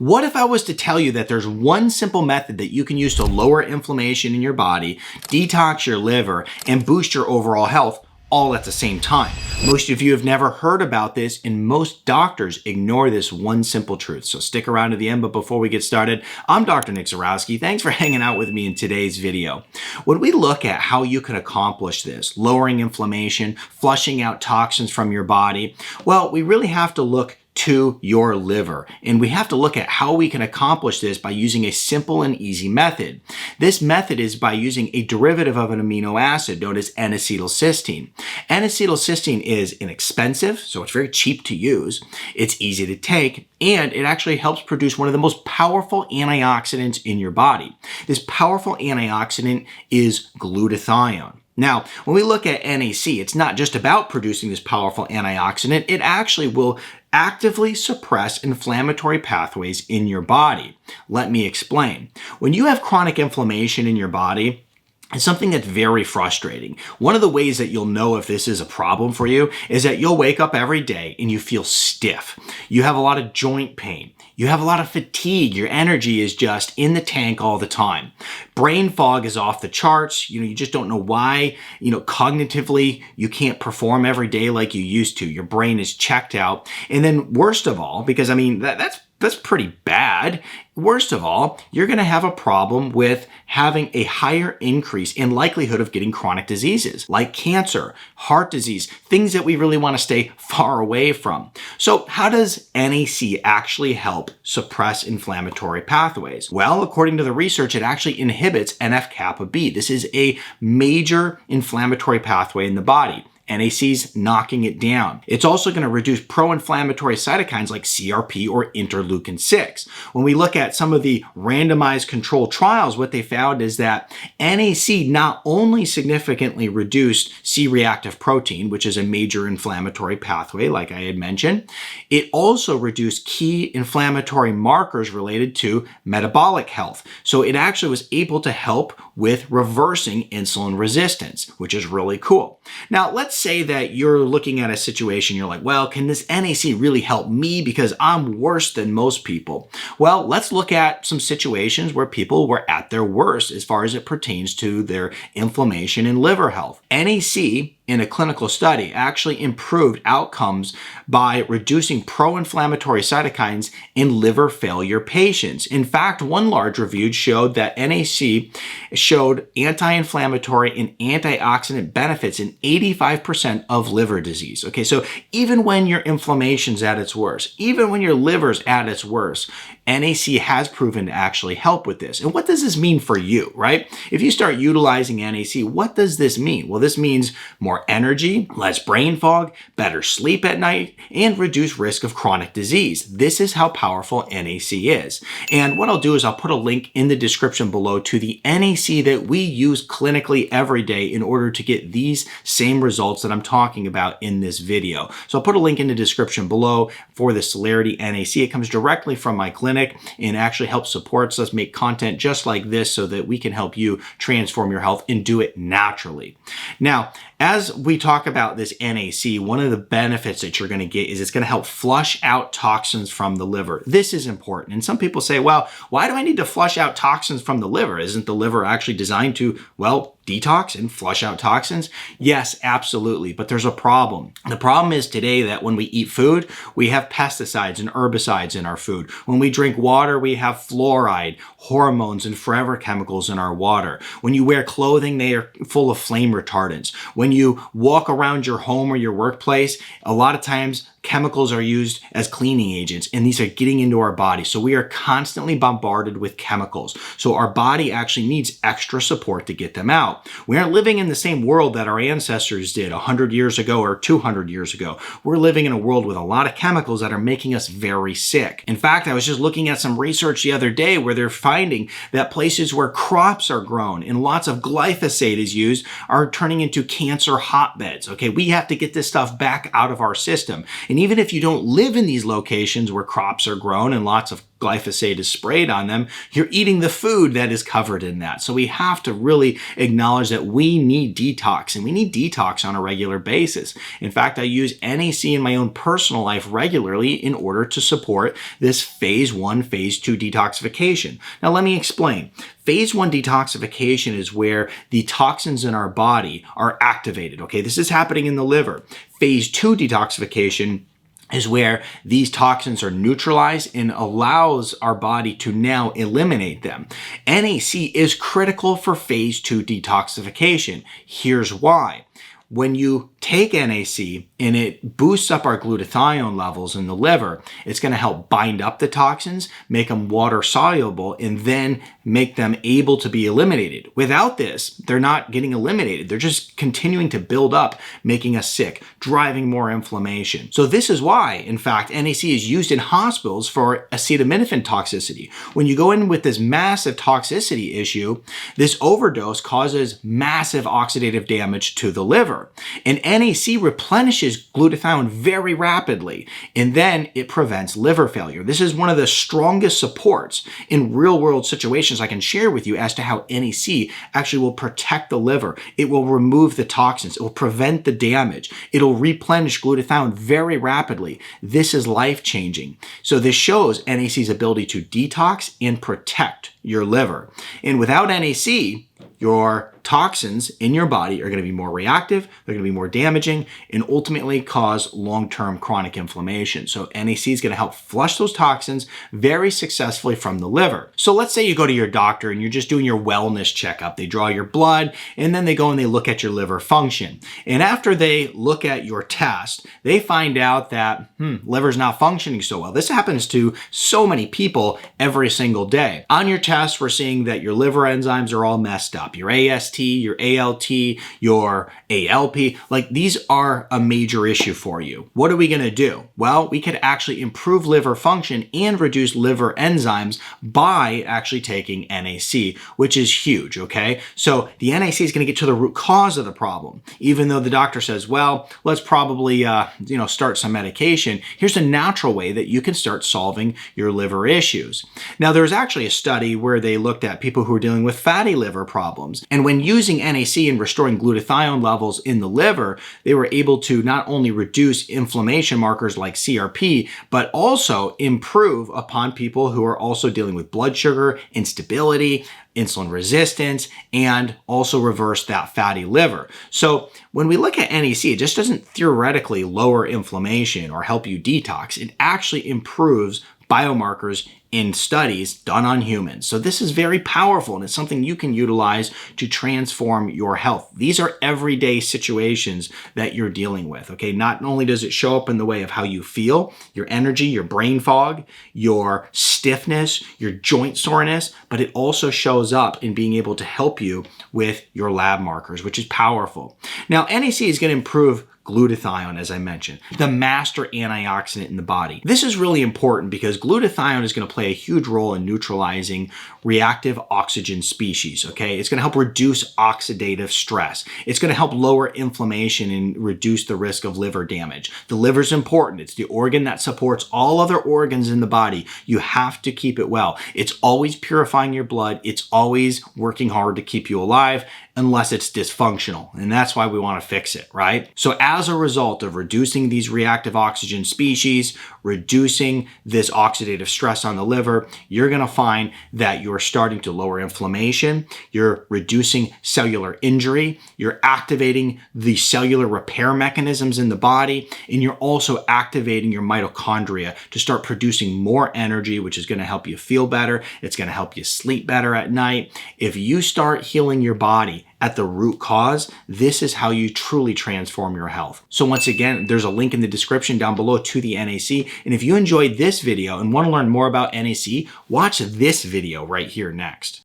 What if I was to tell you that there's one simple method that you can use to lower inflammation in your body, detox your liver, and boost your overall health all at the same time? Most of you have never heard about this, and most doctors ignore this one simple truth. So stick around to the end, but before we get started, I'm Dr. Nick Zyrowski. Thanks for hanging out with me in today's video. When we look at how you can accomplish this, lowering inflammation, flushing out toxins from your body, well, we really have to look to your liver. And we have to look at how we can accomplish this by using a simple and easy method. This method is by using a derivative of an amino acid known as N-Acetyl Cysteine. N-Acetyl Cysteine is inexpensive, so it's very cheap to use. It's easy to take, and it actually helps produce one of the most powerful antioxidants in your body. This powerful antioxidant is glutathione. Now, when we look at NAC, it's not just about producing this powerful antioxidant. It actually will actively suppress inflammatory pathways in your body. Let me explain. When you have chronic inflammation in your body, it's something that's very frustrating. One of the ways that you'll know if this is a problem for you is that you'll wake up every day and you feel stiff. You have a lot of joint pain. You have a lot of fatigue. Your energy is just in the tank all the time. Brain fog is off the charts. You just don't know why. Cognitively, you can't perform every day like you used to. Your brain is checked out. And then worst of all, because that's pretty bad. Worst of all, you're going to have a problem with having a higher increase in likelihood of getting chronic diseases like cancer, heart disease, things that we really want to stay far away from. So how does NAC actually help suppress inflammatory pathways? Well, according to the research, it actually inhibits NF-kappa B. This is a major inflammatory pathway in the body. NAC's knocking it down. It's also going to reduce pro-inflammatory cytokines like CRP or interleukin-6. When we look at some of the randomized controlled trials, what they found is that NAC not only significantly reduced C-reactive protein, which is a major inflammatory pathway, like I had mentioned, it also reduced key inflammatory markers related to metabolic health. So it actually was able to help with reversing insulin resistance, which is really cool. Now, let's say that you're looking at a situation, you're like, well, can this NAC really help me because I'm worse than most people? Well, let's look at some situations where people were at their worst as far as it pertains to their inflammation and liver health. NAC in a clinical study actually improved outcomes by reducing pro-inflammatory cytokines in liver failure patients. In fact, one large review showed that NAC showed anti-inflammatory and antioxidant benefits in 85% of liver disease. Okay, so even when your inflammation's at its worst, even when your liver's at its worst, NAC has proven to actually help with this. And what does this mean for you, right? If you start utilizing NAC, what does this mean? Well, this means more energy, less brain fog, better sleep at night, and reduced risk of chronic disease. This is how powerful NAC is. And what I'll do is I'll put a link in the description below to the NAC that we use clinically every day in order to get these same results that I'm talking about in this video. So I'll put a link in the description below for the Celerity NAC. It comes directly from my clinic and actually helps supports us make content just like this so that we can help you transform your health and do it naturally. Now, as we talk about this NAC, one of the benefits that you're going to get is it's going to help flush out toxins from the liver. This is important. And some people say, well, why do I need to flush out toxins from the liver? Isn't the liver actually designed to, well, detox and flush out toxins? Yes, absolutely. But there's a problem. The problem is today that when we eat food, we have pesticides and herbicides in our food. When we drink water, we have fluoride, hormones, and forever chemicals in our water. When you wear clothing, they are full of flame retardants. When you walk around your home or your workplace, a lot of times chemicals are used as cleaning agents, and these are getting into our body. So we are constantly bombarded with chemicals. So our body actually needs extra support to get them out. We aren't living in the same world that our ancestors did 100 years ago or 200 years ago. We're living in a world with a lot of chemicals that are making us very sick. In fact, I was just looking at some research the other day where they're finding that places where crops are grown and lots of glyphosate is used are turning into cancer hotbeds. Okay, we have to get this stuff back out of our system. And even if you don't live in these locations where crops are grown and lots of glyphosate is sprayed on them, you're eating the food that is covered in that. So we have to really acknowledge that we need detox, and we need detox on a regular basis. In fact, I use NAC in my own personal life regularly in order to support this phase 1, phase 2 detoxification. Now let me explain. Phase 1 detoxification is where the toxins in our body are activated. Okay, this is happening in the liver. Phase 2 detoxification is where these toxins are neutralized and allows our body to now eliminate them. NAC is critical for phase 2 detoxification. Here's why. When you take NAC and it boosts up our glutathione levels in the liver, it's going to help bind up the toxins, make them water soluble, and then make them able to be eliminated. Without this, they're not getting eliminated. They're just continuing to build up, making us sick, driving more inflammation. So this is why, in fact, NAC is used in hospitals for acetaminophen toxicity. When you go in with this massive toxicity issue, this overdose causes massive oxidative damage to the liver. And NAC replenishes glutathione very rapidly, and then it prevents liver failure. This is one of the strongest supports in real-world situations I can share with you as to how NAC actually will protect the liver. It will remove the toxins. It will prevent the damage. It'll replenish glutathione very rapidly. This is life-changing. So this shows NAC's ability to detox and protect your liver. And without NAC, your toxins in your body are going to be more reactive, they're going to be more damaging, and ultimately cause long-term chronic inflammation. So NAC is going to help flush those toxins very successfully from the liver. So let's say you go to your doctor and you're just doing your wellness checkup. They draw your blood and then they go and they look at your liver function. And after they look at your test, they find out that liver's not functioning so well. This happens to so many people every single day. On your test, we're seeing that your liver enzymes are all messed up. Your AST, your ALT, your ALP, like these are a major issue for you. What are we going to do? Well, we could actually improve liver function and reduce liver enzymes by actually taking NAC, which is huge, okay? So the NAC is going to get to the root cause of the problem. Even though the doctor says, well, let's probably, start some medication, here's a natural way that you can start solving your liver issues. Now, there's actually a study where they looked at people who are dealing with fatty liver problems. And when using NAC and restoring glutathione levels in the liver, they were able to not only reduce inflammation markers like CRP, but also improve upon people who are also dealing with blood sugar, instability, insulin resistance, and also reverse that fatty liver. So when we look at NAC, it just doesn't theoretically lower inflammation or help you detox. It actually improves biomarkers in studies done on humans. So this is very powerful, and it's something you can utilize to transform your health. These are everyday situations that you're dealing with, okay? Not only does it show up in the way of how you feel, your energy, your brain fog, your stiffness, your joint soreness, but it also shows up in being able to help you with your lab markers, which is powerful. Now, NAC is going to improve glutathione, as I mentioned, the master antioxidant in the body. This is really important because glutathione is going to play a huge role in neutralizing reactive oxygen species, okay? It's going to help reduce oxidative stress. It's going to help lower inflammation and reduce the risk of liver damage. The liver is important. It's the organ that supports all other organs in the body. You have to keep it well. It's always purifying your blood. It's always working hard to keep you alive unless it's dysfunctional. And that's why we want to fix it, right? So as a result of reducing these reactive oxygen species, reducing this oxidative stress on the liver, you're going to find that you're starting to lower inflammation, you're reducing cellular injury, you're activating the cellular repair mechanisms in the body, and you're also activating your mitochondria to start producing more energy, which is going to help you feel better. It's going to help you sleep better at night. If you start healing your body at the root cause, this is how you truly transform your health. So once again, there's a link in the description down below to the NAC. And if you enjoyed this video and want to learn more about NAC, watch this video right here next.